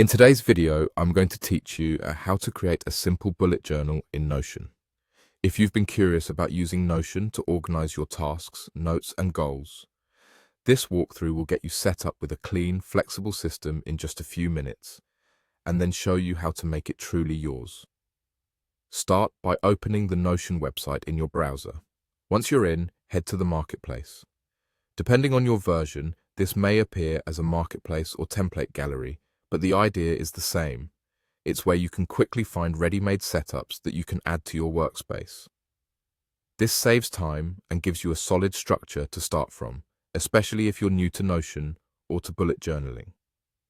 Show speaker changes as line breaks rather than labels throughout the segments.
In today's video, I'm going to teach you how to create a simple bullet journal in Notion. If you've been curious about using Notion to organize your tasks, notes, and goals, this walkthrough will get you set up with a clean, flexible system in just a few minutes, and then show you how to make it truly yours. Start by opening the Notion website in your browser. Once you're in, head to the Marketplace. Depending on your version, this may appear as a marketplace or template gallery, but the idea is the same. It's where you can quickly find ready-made setups that you can add to your workspace. This saves time and gives you a solid structure to start from, especially if you're new to Notion or to bullet journaling.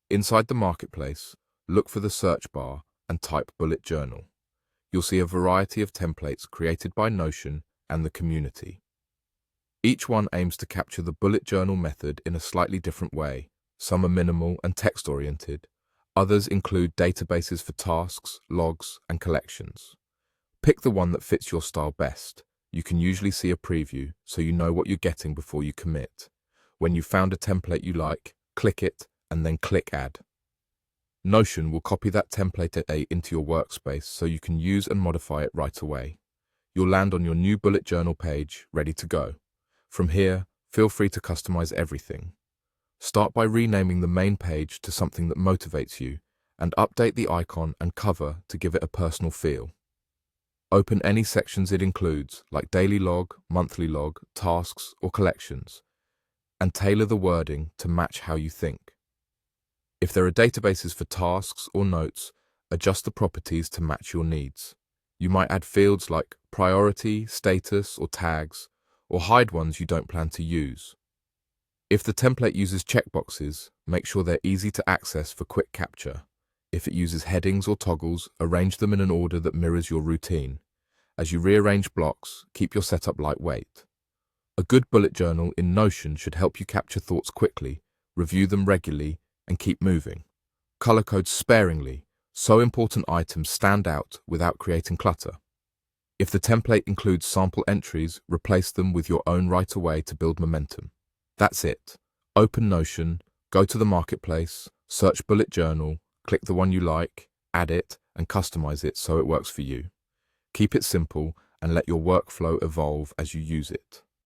Inside the Marketplace, look for the search bar and type bullet journal. You'll see a variety of templates created by Notion and the community. Each one aims to capture the bullet journal method in a slightly different way. Some are minimal and text-oriented. Others include databases for tasks, logs, and collections. Pick the one that fits your style best. You can usually see a preview, so you know what you're getting before you commit. When you've found a template you like, click it, and then click Add. Notion will copy that template into your workspace so you can use and modify it right away. You'll land on your new bullet journal page, ready to go. From here, feel free to customize everything. Start by renaming the main page to something that motivates you, and update the icon and cover to give it a personal feel. Open any sections it includes, like daily log, monthly log, tasks, or collections, and tailor the wording to match how you think. If there are databases for tasks or notes, adjust the properties to match your needs. You might add fields like priority, status, or tags, or hide ones you don't plan to use. If the template uses checkboxes, make sure they're easy to access for quick capture. If it uses headings or toggles, arrange them in an order that mirrors your routine. As you rearrange blocks, keep your setup lightweight. A good bullet journal in Notion should help you capture thoughts quickly, review them regularly, and keep moving. Color code sparingly, so important items stand out without creating clutter. If the template includes sample entries, replace them with your own right away to build momentum. That's it. Open Notion, go to the Marketplace, search bullet journal, click the one you like, add it, and customize it so it works for you. Keep it simple and let your workflow evolve as you use it.